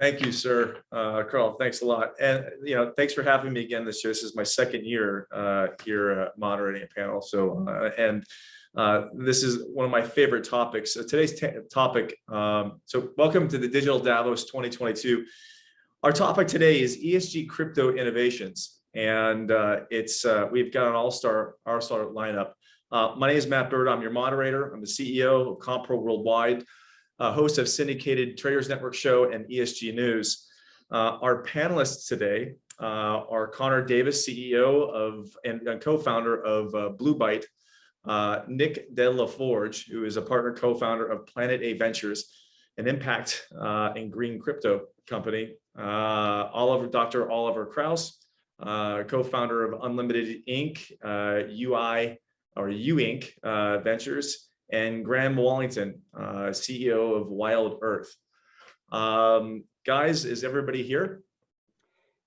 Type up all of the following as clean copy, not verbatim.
Thank you, sir. Carl, thanks a lot. And, thanks for having me again this year. This is my second year here moderating a panel. So, this is one of my favorite topics. So today's topic, so welcome to the Digital Davos 2022. Our topic today is ESG crypto innovations. And we've got an all-star lineup. My name is Matt Bird. I'm your moderator. I'm the CEO of Compro Worldwide, host of syndicated Traders Network show and ESG News. Our panelists today are Connor Davis, CEO and co-founder of Blue Byte, Nick De La Forge, who is a partner co-founder of Planet A Ventures, an impact and green crypto company, Dr. Oliver Krause, co-founder of Unlimited Inc., U Inc. Ventures, and Graham Wallington, CEO of Wild Earth. Guys, is everybody here?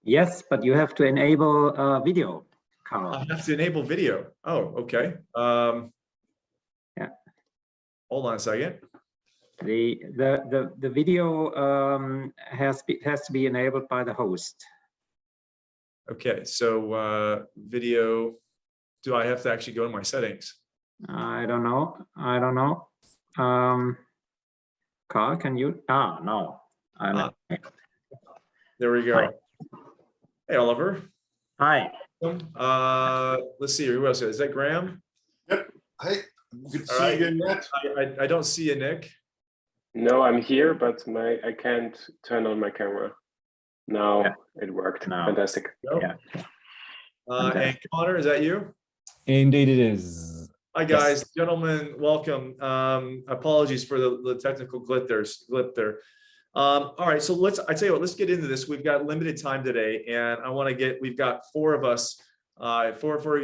Yes, but you have to enable video, Carl. I have to enable video. Oh, okay. Yeah. Hold on a second. The video has to be enabled by the host. Okay, so video. Do I have to actually go to my settings? I don't know. Carl, can you? No. There we go. Hi. Hey, Oliver. Hi. Let's see. Who else is that? Graham? Yep. Hey, good to see you again, Matt. I don't see you, Nick. No, I'm here, but I can't turn on my camera. Now it worked. No. Fantastic. Nope. Yeah. And Connor, is that you? Indeed it is. Hi guys, gentlemen, welcome. Apologies for the technical glitch there. All right, so I tell you what, let's get into this. We've got limited time today, and we've got four of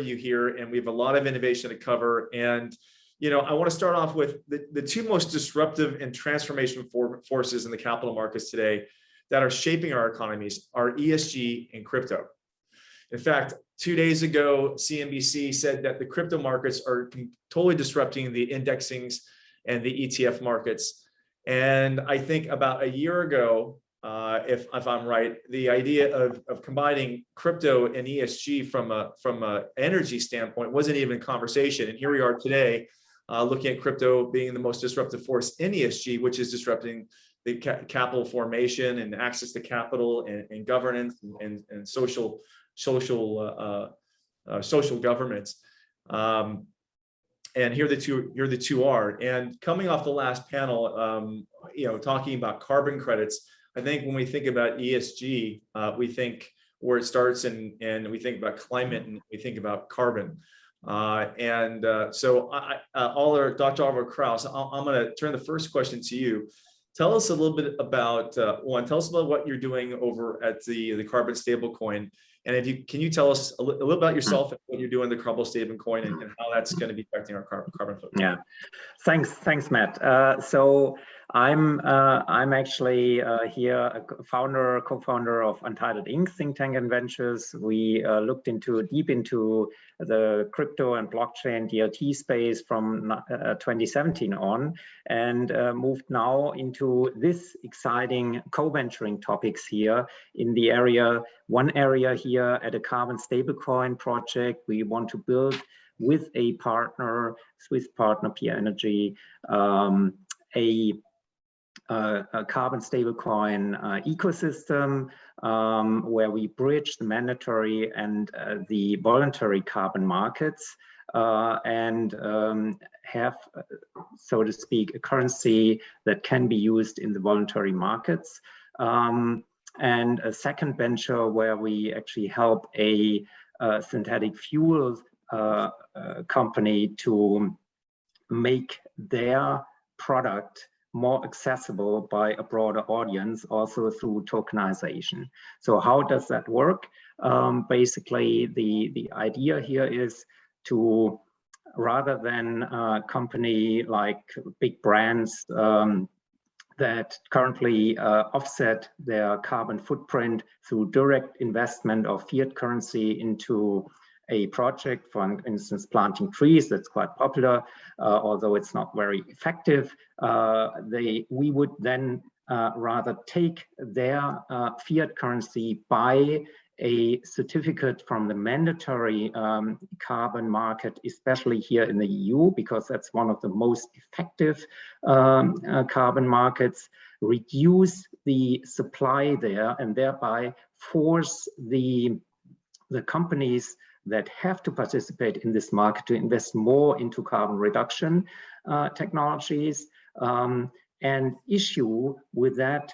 you here, and we have a lot of innovation to cover. And I want to start off with the two most disruptive and transformation forces in the capital markets today that are shaping our economies are ESG and crypto. In fact, 2 days ago, CNBC said that the crypto markets are totally disrupting the indexings and the ETF markets. And I think about a year ago, if I'm right, the idea of combining crypto and ESG from a energy standpoint wasn't even a conversation. And here we are today, looking at crypto being the most disruptive force in ESG, which is disrupting the capital formation and access to capital and governance and social governments. And here the two are. And coming off the last panel, talking about carbon credits, I think when we think about ESG, we think where it starts, and we think about climate, and we think about carbon. So Dr. Oliver Krause, I'm going to turn the first question to you. Tell us a little bit about tell us about what you're doing over at the carbon stablecoin. And can you tell us a little about yourself and what you're doing the carbon stablecoin and how that's going to be affecting our carbon footprint? Yeah, thanks, Matt. So I'm actually here a co-founder of Untitled Inc. think tank and ventures. We looked deep into the crypto and blockchain DLT space from 2017 on, and moved now into this exciting co-venturing topics here in the area. One area here at a carbon stablecoin project, we want to build with a partner, Swiss partner Peer Energy, a carbon stablecoin ecosystem where we bridge the mandatory and the voluntary carbon markets and have, so to speak, a currency that can be used in the voluntary markets. And a second venture where we actually help a synthetic fuel company to make their product more accessible by a broader audience, also through tokenization. So how does that work? Basically, the idea here is to, rather than a company like big brands that currently offset their carbon footprint through direct investment of fiat currency into a project, for instance, planting trees, that's quite popular, although it's not very effective. We would then rather take their fiat currency, buy a certificate from the mandatory carbon market, especially here in the EU, because that's one of the most effective carbon markets, reduce the supply there, and thereby force the companies that have to participate in this market to invest more into carbon reduction technologies, and issue with that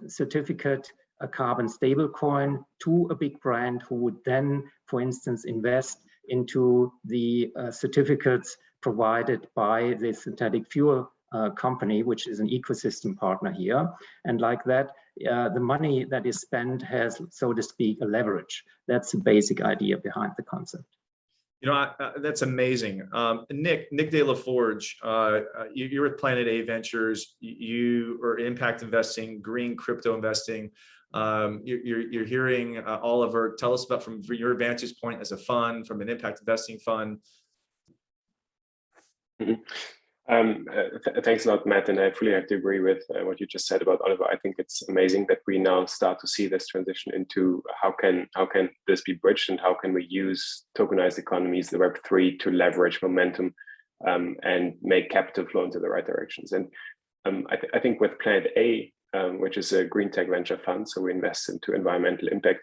certificate a carbon stable coin to a big brand who would then, for instance, invest into the certificates provided by the synthetic fuel company, which is an ecosystem partner here. And like that, the money that is spent has, so to speak, a leverage. That's the basic idea behind the concept. You know, that's amazing. Nick De La Forge, you're with Planet A Ventures. You are impact investing, green crypto investing. You're hearing Oliver. Tell us about from your vantage point as a fund, from an impact investing fund. Thanks a lot, Matt, and I fully have to agree with what you just said about Oliver. I think it's amazing that we now start to see this transition into how can this be bridged, and how can we use tokenized economies, the Web3, to leverage momentum and make capital flow into the right directions. And I think with Planet A, which is a green tech venture fund, so we invest into environmental impact.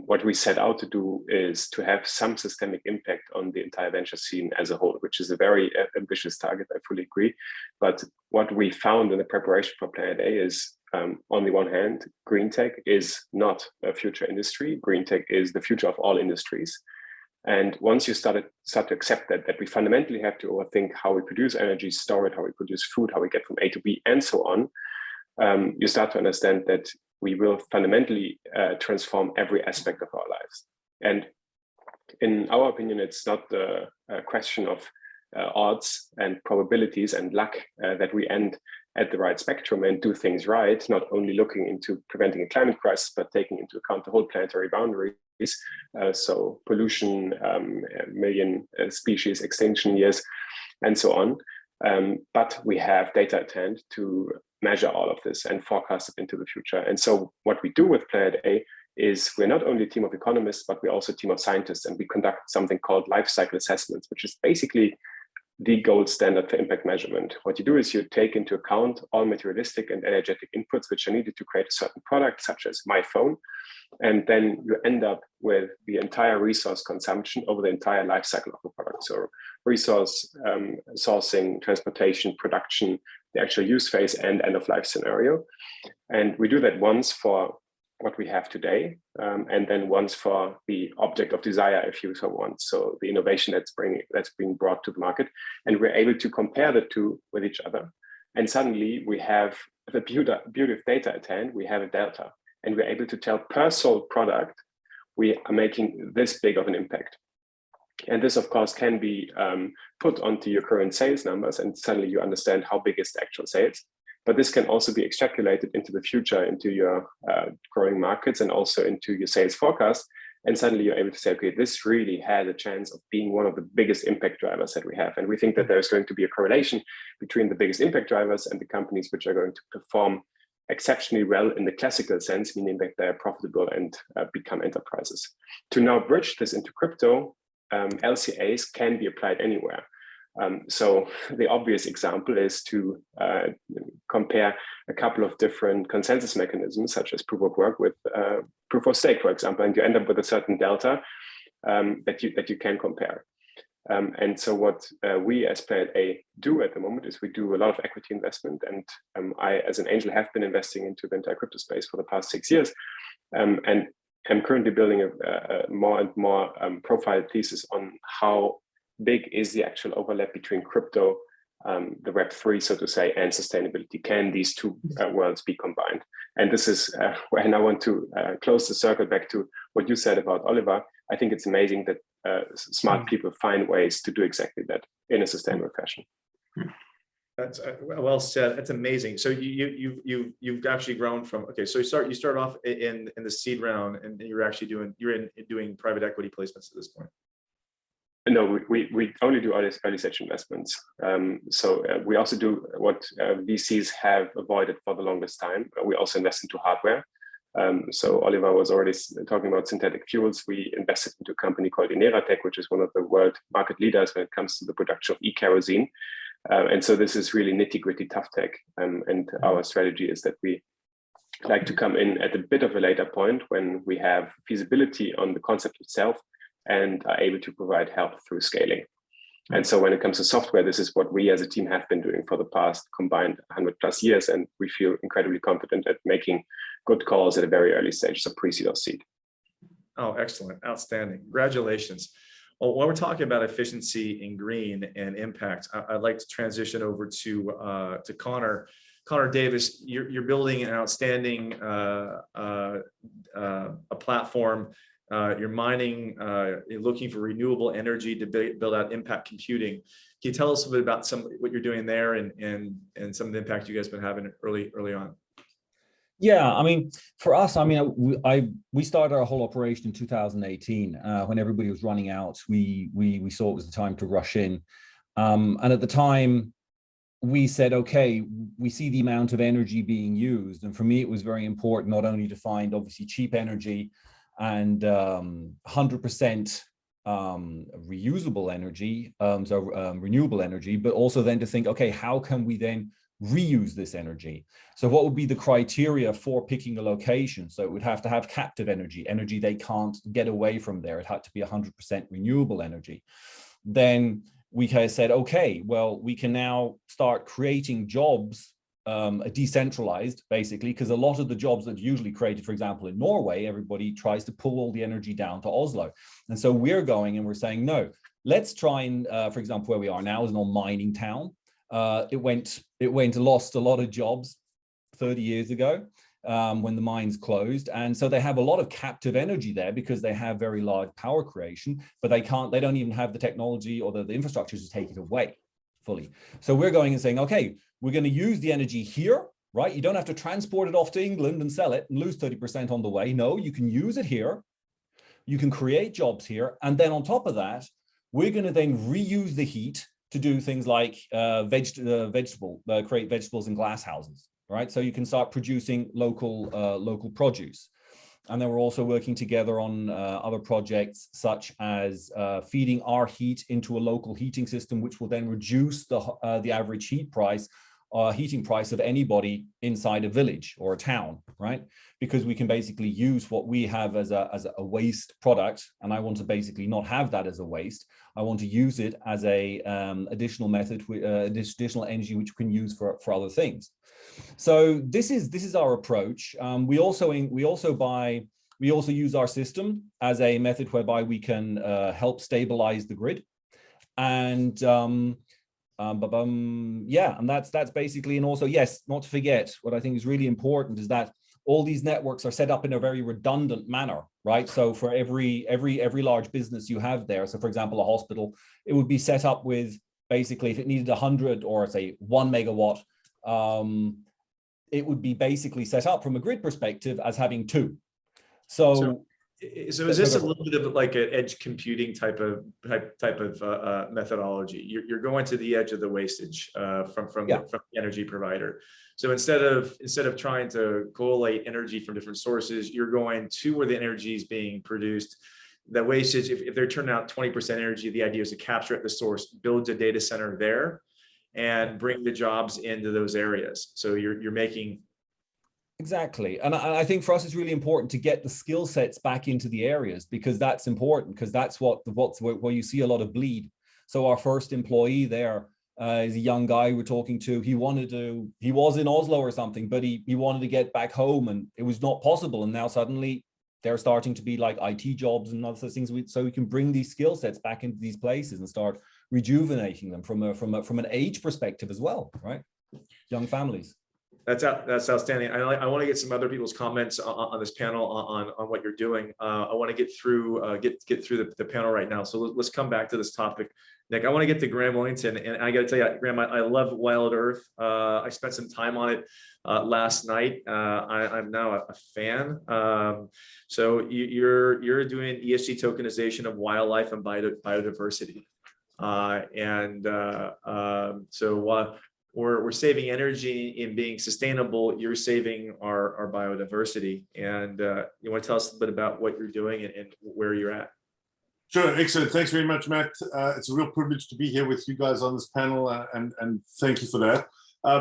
What we set out to do is to have some systemic impact on the entire venture scene as a whole, which is a very ambitious target, I fully agree. But what we found in the preparation for Planet A is, on the one hand, green tech is not a future industry. Green tech is the future of all industries. And once you start to accept that we fundamentally have to overthink how we produce energy, store it, how we produce food, how we get from A to B, and so on, you start to understand that we will fundamentally transform every aspect of our lives. And in our opinion, it's not the question of odds and probabilities and luck that we end at the right spectrum and do things right, not only looking into preventing a climate crisis, but taking into account the whole planetary boundaries, so pollution, million species extinction years, and so on. But we have data at hand to measure all of this and forecast it into the future. And so what we do with Planet A is we're not only a team of economists, but we're also a team of scientists, and we conduct something called life cycle assessments, which is basically the gold standard for impact measurement. What you do is you take into account all materialistic and energetic inputs which are needed to create a certain product, such as my phone, and then you end up with the entire resource consumption over the entire life cycle of the product. So resource sourcing, transportation, production, the actual use phase, and end of life scenario. And we do that once for what we have today, and then once for the object of desire, if you so want. So the innovation that's being brought to the market, and we're able to compare the two with each other. And suddenly we have the beauty of data at hand. We have a delta, and we're able to tell per sold product, we are making this big of an impact. And this, of course, can be put onto your current sales numbers, and suddenly you understand how big is the actual sales. But this can also be extrapolated into the future, into your growing markets, and also into your sales forecast. And suddenly you're able to say, okay, this really has a chance of being one of the biggest impact drivers that we have. And we think that there's going to be a correlation between the biggest impact drivers and the companies which are going to perform exceptionally well in the classical sense, meaning that they're profitable and become enterprises. To now bridge this into crypto, LCAs can be applied anywhere. So the obvious example is to compare a couple of different consensus mechanisms, such as proof of work with proof of stake, for example, and you end up with a certain delta that you can compare. And so what we as Planet A do at the moment is we do a lot of equity investment, and I, as an angel, have been investing into the entire crypto space for the past 6 years, and I'm currently building a more and more profile thesis on how big is the actual overlap between crypto, the Web3, so to say, and sustainability. Can these two worlds be combined? And this is where I now want to close the circle back to what you said about Oliver. I think it's amazing that smart people find ways to do exactly that in a sustainable fashion. That's well said. That's amazing. So you've actually grown from, okay, so you start off in the seed round, and you're actually doing private equity placements at this point. No, we only do early stage investments. So we also do what VCs have avoided for the longest time. We also invest into hardware. So Oliver was already talking about synthetic fuels. We invested into a company called Ineratech, which is one of the world market leaders when it comes to the production of e-kerosene. And so this is really nitty-gritty tough tech. And our strategy is that we like to come in at a bit of a later point when we have feasibility on the concept itself and are able to provide help through scaling. And so when it comes to software, this is what we as a team have been doing for the past combined 100+ years. And we feel incredibly confident at making good calls at a very early stage, so pre-seed or seed. Oh, excellent. Outstanding. Congratulations. Well, when we're talking about efficiency in green and impact, I'd like to transition over to Connor. Connor Davis, you're building an outstanding a platform. You're mining, you're looking for renewable energy to build out impact computing. Can you tell us a bit about what you're doing there and some of the impact you guys have been having early on? Yeah, I mean, for us, I mean, we started our whole operation in 2018 when everybody was running out. We saw it was the time to rush in, and at the time, we said, okay, we see the amount of energy being used, and for me, it was very important not only to find obviously cheap energy and 100% reusable energy, renewable energy, but also then to think, okay, how can we then reuse this energy? So what would be the criteria for picking a location? So it would have to have captive energy they can't get away from there. It had to be 100% renewable energy. Then we kind of said, okay, well, we can now start creating jobs, decentralized, basically, because a lot of the jobs that are usually created, for example, in Norway, everybody tries to pull all the energy down to Oslo. And so we're going and we're saying, no, let's try and, for example, where we are now is an old mining town. It lost a lot of jobs 30 years ago when the mines closed. And so they have a lot of captive energy there because they have very large power creation, but they don't even have the technology or the infrastructure to take it away fully. So we're going and saying, okay, we're going to use the energy here, right? You don't have to transport it off to England and sell it and lose 30% on the way. No, you can use it here. You can create jobs here. And then on top of that, we're going to then reuse the heat to do things like create vegetables in glass houses, right? So you can start producing local produce. And then we're also working together on other projects, such as feeding our heat into a local heating system, which will then reduce the average heating price of anybody inside a village or a town, right? Because we can basically use what we have as a waste product, and I want to basically not have that as a waste. I want to use it as a additional method, additional energy which we can use for other things. So this is our approach. We also use our system as a method whereby we can help stabilize the grid, and yeah, and that's basically. And also, yes, not to forget, what I think is really important is that all these networks are set up in a very redundant manner, right? So for every large business you have there, so for example, a hospital, it would be set up with basically, if it needed 100 or say 1 megawatt, it would be basically set up from a grid perspective as having 2. So is this a little bit of like an edge computing type of methodology? You're going to the edge of the wastage from the energy provider. So instead of trying to collate energy from different sources, you're going to where the energy is being produced. The wastage, if they're turning out 20% energy, the idea is to capture at the source, build a data center there, and bring the jobs into those areas. So you're making. Exactly. And I think for us, it's really important to get the skill sets back into the areas, because that's important, because that's where you see a lot of bleed. So our first employee there is a young guy we're talking to. He was in Oslo or something, but he wanted to get back home and it was not possible. And now suddenly they're starting to be like IT jobs and other things. So we can bring these skill sets back into these places and start rejuvenating them from an age perspective as well, right? Young families. That's outstanding. I want to get some other people's comments on this panel on what you're doing. I want to get through get through the panel right now. So let's come back to this topic. Nick, I want to get to Graham Wellington, and I got to tell you, Graham, I love Wild Earth. I spent some time on it last night. I'm now a fan. So you're doing ESG tokenization of wildlife and biodiversity, so we're saving energy in being sustainable. You're saving our biodiversity, and you want to tell us a bit about what you're doing and where you're at? Sure, excellent. Thanks very much, Matt. It's a real privilege to be here with you guys on this panel, and thank you for that.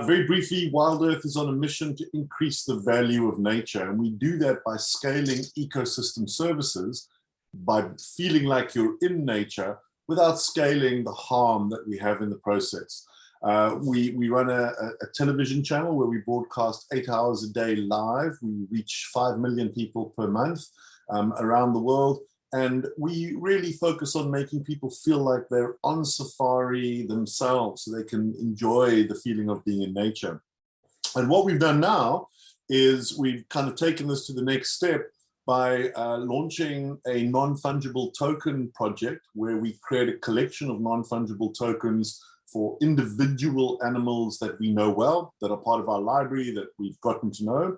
Very briefly, Wild Earth is on a mission to increase the value of nature, and we do that by scaling ecosystem services, by feeling like you're in nature without scaling the harm that we have in the process. We run a television channel where we broadcast 8 hours a day live. We reach 5 million people per month around the world. And we really focus on making people feel like they're on safari themselves, so they can enjoy the feeling of being in nature. And what we've done now is we've kind of taken this to the next step by launching a non-fungible token project where we create a collection of non-fungible tokens for individual animals that we know well, that are part of our library, that we've gotten to know.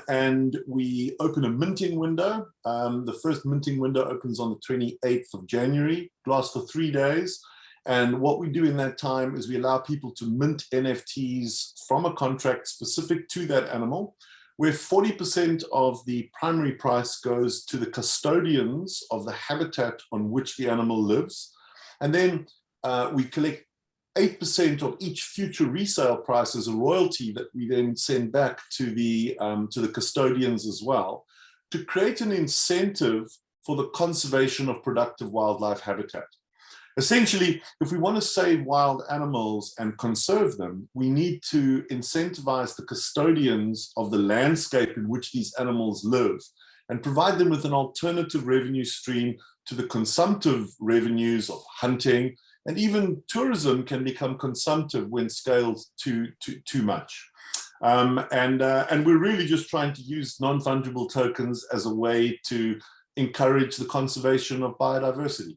And we open a minting window. The first minting window opens on the 28th of January, lasts for 3 days. And what we do in that time is we allow people to mint NFTs from a contract specific to that animal, where 40% of the primary price goes to the custodians of the habitat on which the animal lives. And then we collect 8% of each future resale price as a royalty that we then send back to the custodians as well, to create an incentive for the conservation of productive wildlife habitat. Essentially, if we want to save wild animals and conserve them, we need to incentivize the custodians of the landscape in which these animals live and provide them with an alternative revenue stream to the consumptive revenues of hunting. And even tourism can become consumptive when scaled too much. And we're really just trying to use non-fungible tokens as a way to encourage the conservation of biodiversity.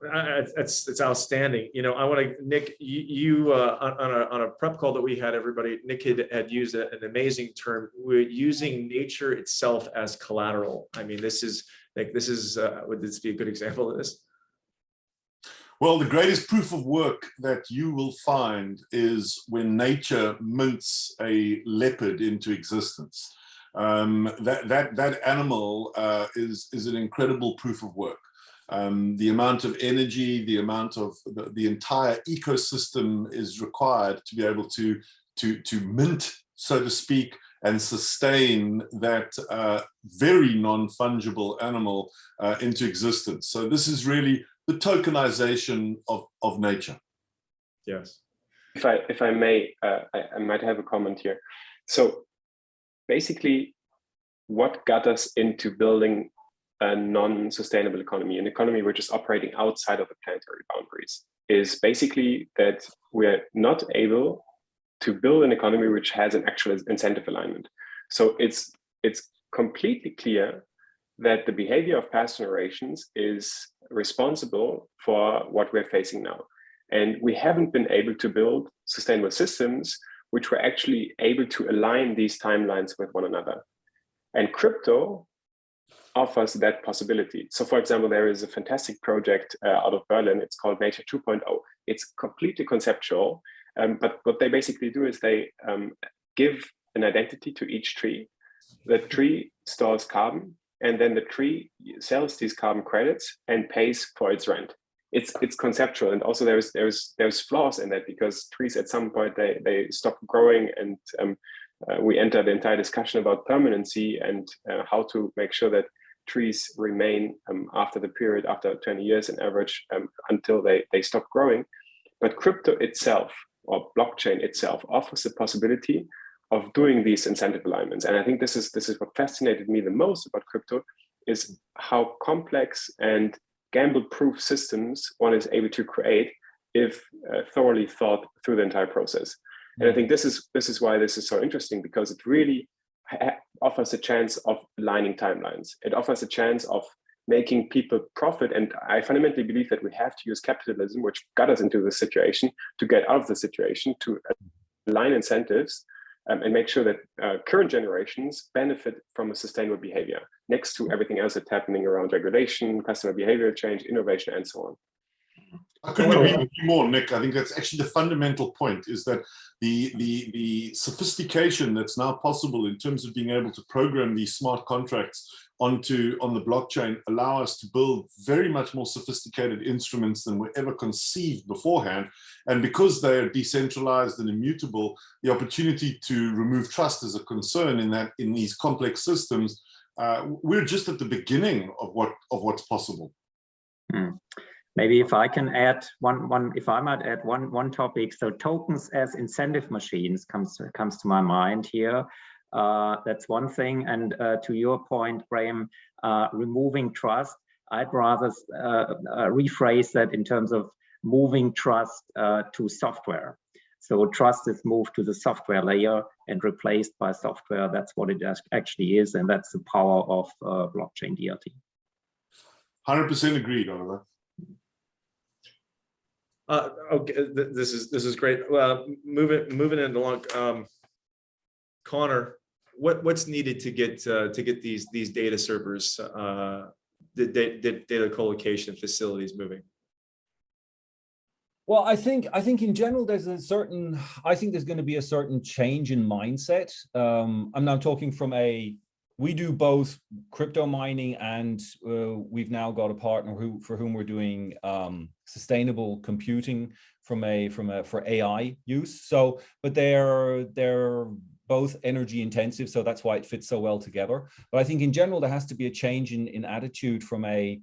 It's outstanding. You know, I want to, Nick, you on a prep call that we had, everybody, Nick had used an amazing term. We're using nature itself as collateral. I mean, this is would this be a good example of this? Well, the greatest proof of work that you will find is when nature mints a leopard into existence. That animal is an incredible proof of work. The amount of energy, the amount of the entire ecosystem is required to be able to mint, so to speak, and sustain that very non-fungible animal into existence. So this is really the tokenization of nature. Yes. If I may, I might have a comment here. So basically, what got us into building a non-sustainable economy, an economy which is operating outside of the planetary boundaries, is basically that we're not able to build an economy which has an actual incentive alignment. So it's completely clear that the behavior of past generations is responsible for what we're facing now. And we haven't been able to build sustainable systems which were actually able to align these timelines with one another. And crypto offers that possibility. So for example, there is a fantastic project out of Berlin. It's called Nature 2.0. It's completely conceptual, but what they basically do is they give an identity to each tree. The tree stores carbon, and then the tree sells these carbon credits and pays for its rent. It's conceptual, and also there's flaws in that, because trees at some point they stop growing, and we enter the entire discussion about permanency and how to make sure that trees remain after the period, after 20 years on average, until they stop growing. But crypto itself, or blockchain itself, offers the possibility of doing these incentive alignments. And I think this is what fascinated me the most about crypto, is how complex and gamble-proof systems one is able to create if thoroughly thought through the entire process. And I think this is why this is so interesting, because it really offers a chance of aligning timelines. It offers a chance of making people profit. And I fundamentally believe that we have to use capitalism, which got us into this situation, to get out of the situation, to align incentives and make sure that current generations benefit from a sustainable behavior, next to everything else that's happening around regulation, customer behavior change, innovation, and so on. I couldn't agree with you more, Nick. I think that's actually the fundamental point, is that the sophistication that's now possible in terms of being able to program these smart contracts on the blockchain allow us to build very much more sophisticated instruments than were ever conceived beforehand. And because they are decentralized and immutable, the opportunity to remove trust is a concern in these complex systems. We're just at the beginning of what's possible. Maybe if I can add if I might add one topic. So tokens as incentive machines comes to my mind here. That's one thing. And to your point, Graham, removing trust, I'd rather rephrase that in terms of moving trust to software. So trust is moved to the software layer and replaced by software. That's what it actually is, and that's the power of blockchain DLT. 100% agreed, Oliver. Okay, this is great. Moving it along, Connor, what's needed to get these data servers, the data co-location facilities moving? Well, I think in general there's there's going to be a certain change in mindset. I'm now talking from we do both crypto mining, and we've now got a partner for whom we're doing sustainable computing for AI use. So, but they're both energy intensive, so that's why it fits so well together. But I think in general there has to be a change in attitude from a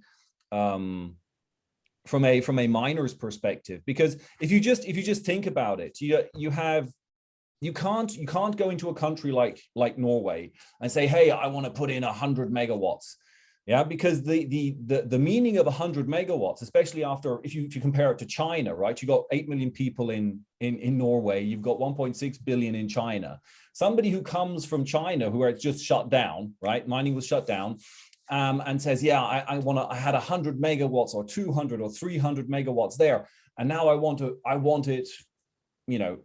miner's perspective, because if you just think about it, you can't go into a country like Norway and say, hey, I want to put in 100 megawatts. Yeah, because the meaning of 100 megawatts, especially if you compare it to China, right? You got 8 million people in Norway, you've got 1.6 billion in China. Somebody who comes from China, where it's just shut down, right? Mining was shut down, and says, yeah, I had 100 megawatts or 200 or 300 megawatts there, and now I want it,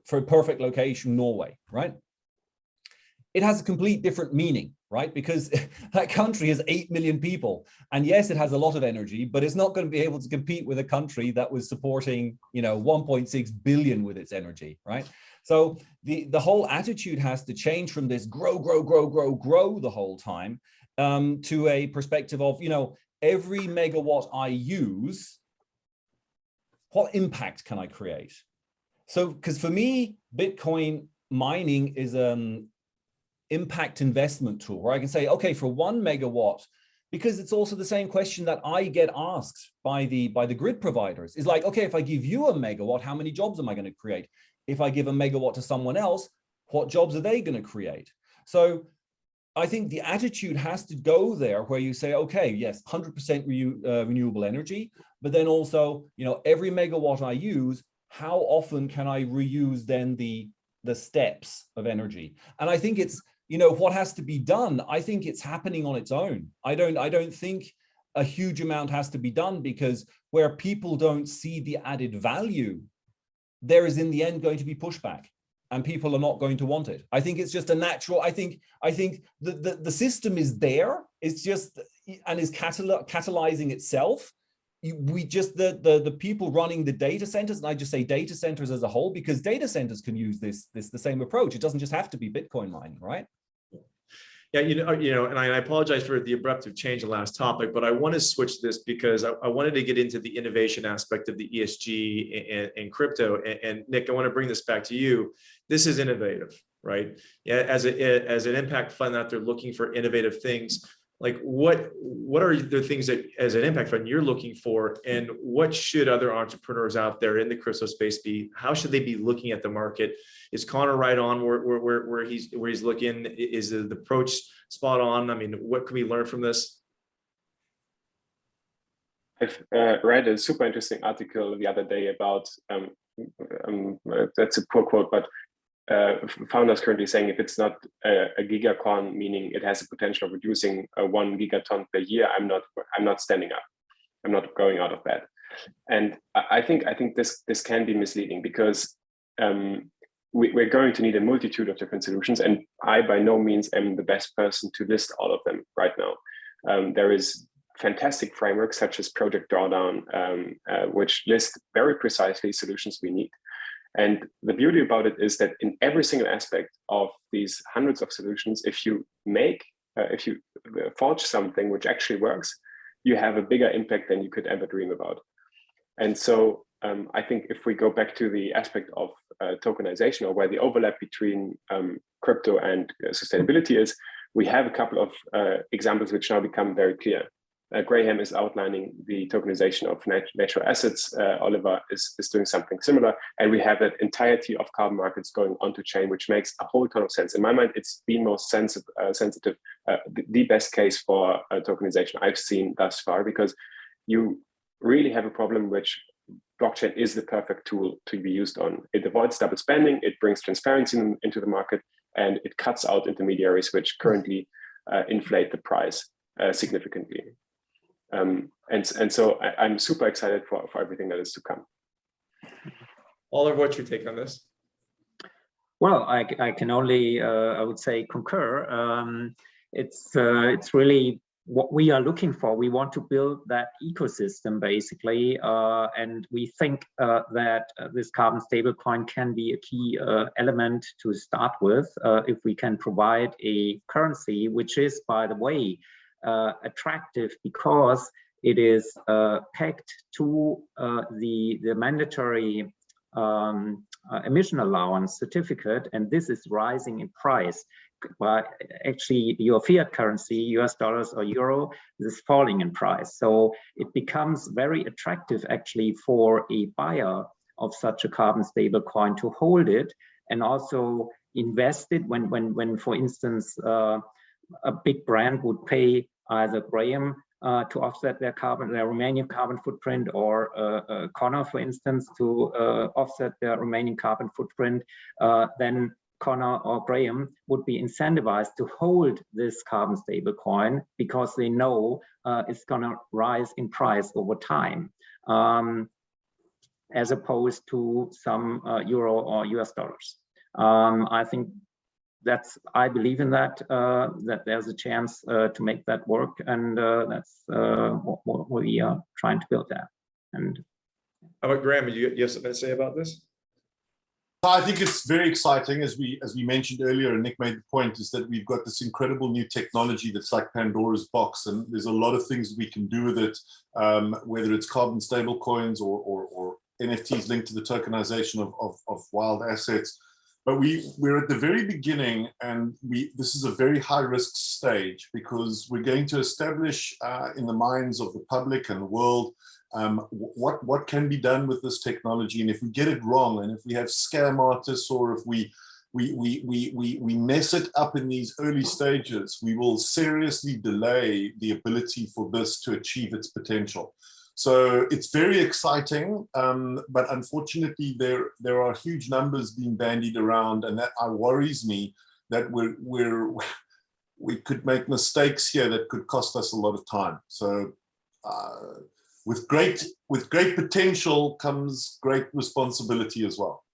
for a perfect location, Norway, right? It has a complete different meaning, right? Because that country has 8 million people, and yes, it has a lot of energy, but it's not going to be able to compete with a country that was supporting, 1.6 billion with its energy, right? So the whole attitude has to change from this grow the whole time to a perspective of, every megawatt I use, what impact can I create? So, because for me, Bitcoin mining is impact investment tool where I can say, okay, for 1 megawatt, because it's also the same question that I get asked by the grid providers, is like, okay, if I give you a megawatt, how many jobs am I going to create? If I give a megawatt to someone else, what jobs are they going to create? So I think the attitude has to go there where you say, okay, yes, 100% renewable energy, but then also, every megawatt I use, how often can I reuse then the steps of energy? And I think it's, what has to be done, I think it's happening on its own. I don't think a huge amount has to be done, because where people don't see the added value, there is in the end going to be pushback, and people are not going to want it. I think it's just a natural, I think the system is there, it's just, and is catalyzing itself. The people running the data centers, and I just say data centers as a whole, because data centers can use the same approach. It doesn't just have to be Bitcoin mining, right? Yeah, and I apologize for the abrupt change in the last topic, but I want to switch this because I wanted to get into the innovation aspect of the ESG and crypto. And Nick, I want to bring this back to you. This is innovative, right? Yeah, as an impact fund out there looking for innovative things. Like what are the things that as an impact fund you're looking for, and what should other entrepreneurs out there in the crypto space be? How should they be looking at the market? Is Connor right on where he's looking? Is the approach spot on? I mean, what can we learn from this? I've read a super interesting article the other day about that's a poor quote, but founders currently saying if it's not a gigacoin, meaning it has the potential of reducing 1 gigaton per year, I'm not standing up. I'm not going out of bed. And I think this can be misleading because we're going to need a multitude of different solutions, and I by no means am the best person to list all of them right now. There is fantastic frameworks such as Project Drawdown, which list very precisely solutions we need. And the beauty about it is that in every single aspect of these hundreds of solutions, if you forge something which actually works, you have a bigger impact than you could ever dream about. And so I think if we go back to the aspect of tokenization, or where the overlap between crypto and sustainability is, we have a couple of examples which now become very clear. Graham is outlining the tokenization of natural assets. Oliver is doing something similar. And we have that entirety of carbon markets going onto chain, which makes a whole ton of sense. In my mind, it's the most sensitive, the best case for tokenization I've seen thus far, because you really have a problem which blockchain is the perfect tool to be used on. It avoids double spending, it brings transparency into the market, and it cuts out intermediaries which currently inflate the price significantly. And so I'm super excited for everything that is to come. Oliver, what's your take on this? Well, I can only, I would say, concur. It's really what we are looking for. We want to build that ecosystem, basically, and we think that this carbon stablecoin can be a key element to start with, if we can provide a currency, which is, by the way, attractive because it is pegged to the mandatory emission allowance certificate, and this is rising in price. But actually, your fiat currency, US dollars or euro, is falling in price. So it becomes very attractive actually for a buyer of such a carbon stable coin to hold it and also invest it when for instance, a big brand would pay either Graham to offset their Romanian carbon footprint, or Connor, for instance, to offset their remaining carbon footprint, then Connor or Graham would be incentivized to hold this carbon stable coin because they know it's going to rise in price over time, as opposed to some euro or US dollars. I think I believe in that, that there's a chance to make that work, and that's what we are trying to build there. And how about Graham? You have something to say about this? I think it's very exciting, as we mentioned earlier, and Nick made the point, is that we've got this incredible new technology that's like Pandora's box, and there's a lot of things we can do with it, whether it's carbon stable coins or NFTs linked to the tokenization of wild assets. But we're at the very beginning, and this is a very high risk stage, because we're going to establish in the minds of the public and the world what can be done with this technology. And if we get it wrong, and if we have scam artists, or if we mess it up in these early stages, we will seriously delay the ability for this to achieve its potential. So it's very exciting, but unfortunately there are huge numbers being bandied around, and that worries me, that we could make mistakes here that could cost us a lot of time. So with great potential comes great responsibility as well.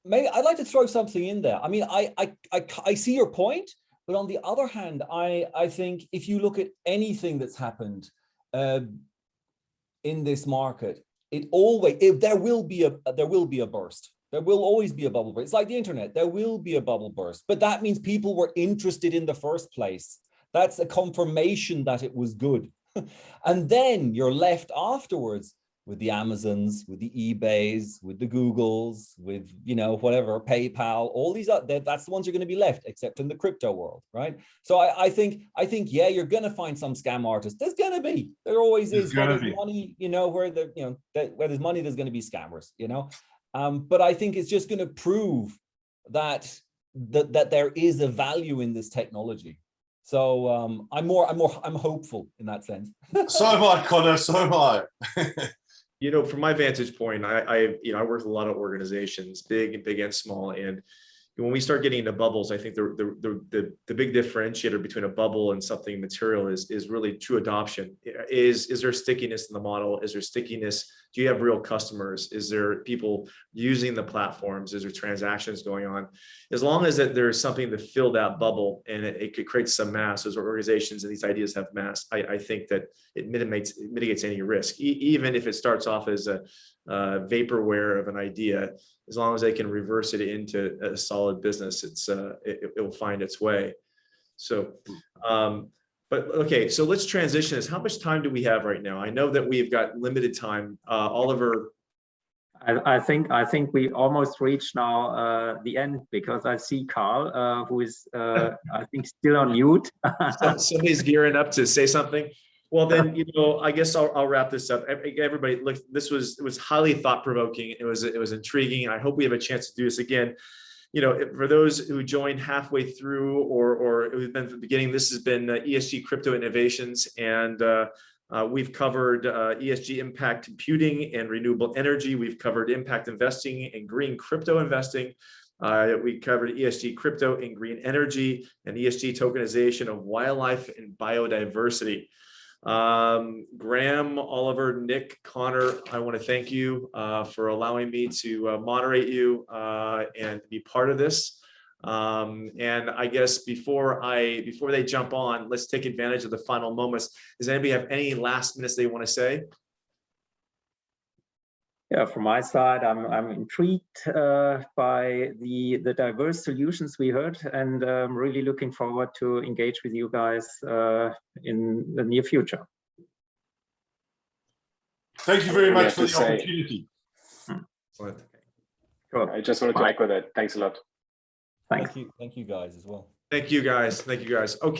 Maybe I'd like to throw something in there. I mean, I see your point, but on the other hand, I think if you look at anything that's happened in this market, there will be a burst. There will always be a bubble burst. It's like the internet. There will be a bubble burst, but that means people were interested in the first place. That's a confirmation that it was good. And then you're left afterwards with the Amazons, with the eBays, with the Googles, with, whatever, PayPal, all these, that's the ones you're going to be left, except in the crypto world, right? So I think, yeah, you're going to find some scam artists. There always is. Where there's money, where there's money, there's going to be scammers, but I think it's just going to prove that there is a value in this technology. So I'm hopeful in that sense. So am I, Connor. So am I. From my vantage point, I work with a lot of organizations, big and small, and when we start getting into bubbles, I think the big differentiator between a bubble and something material is really true adoption. Is there stickiness in the model? Is there stickiness? Do you have real customers? Is there people using the platforms? Is there transactions going on? As long as that there's something to fill that bubble and it could create some mass as organizations and these ideas have mass, I think that it mitigates any risk, even if it starts off as a vaporware of an idea. As long as they can reverse it into a solid business, it will find its way. So, but okay, so let's transition this. How much time do we have right now? I know that we've got limited time. Oliver. I think we almost reached now the end, because I see Carl, who is I think still on mute. Somebody's gearing up to say something. Well, then, I guess I'll wrap this up. Everybody, look, it was highly thought-provoking. It was intriguing. I hope we have a chance to do this again. For those who joined halfway through or who've been from the beginning, this has been ESG Crypto Innovations, and we've covered ESG impact computing and renewable energy. We've covered impact investing and green crypto investing. We covered ESG crypto and green energy and ESG tokenization of wildlife and biodiversity. Graham, Oliver, Nick, Connor, I want to thank you for allowing me to moderate you and be part of this. And I guess before they jump on, let's take advantage of the final moments. Does anybody have any last minutes they want to say? Yeah, from my side, I'm intrigued by the diverse solutions we heard, and I'm really looking forward to engage with you guys in the near future. Thank you very much for the opportunity. Sure. I just wanted to echo that. Thanks a lot. Thanks. Thank you guys as well. Thank you guys. Okay.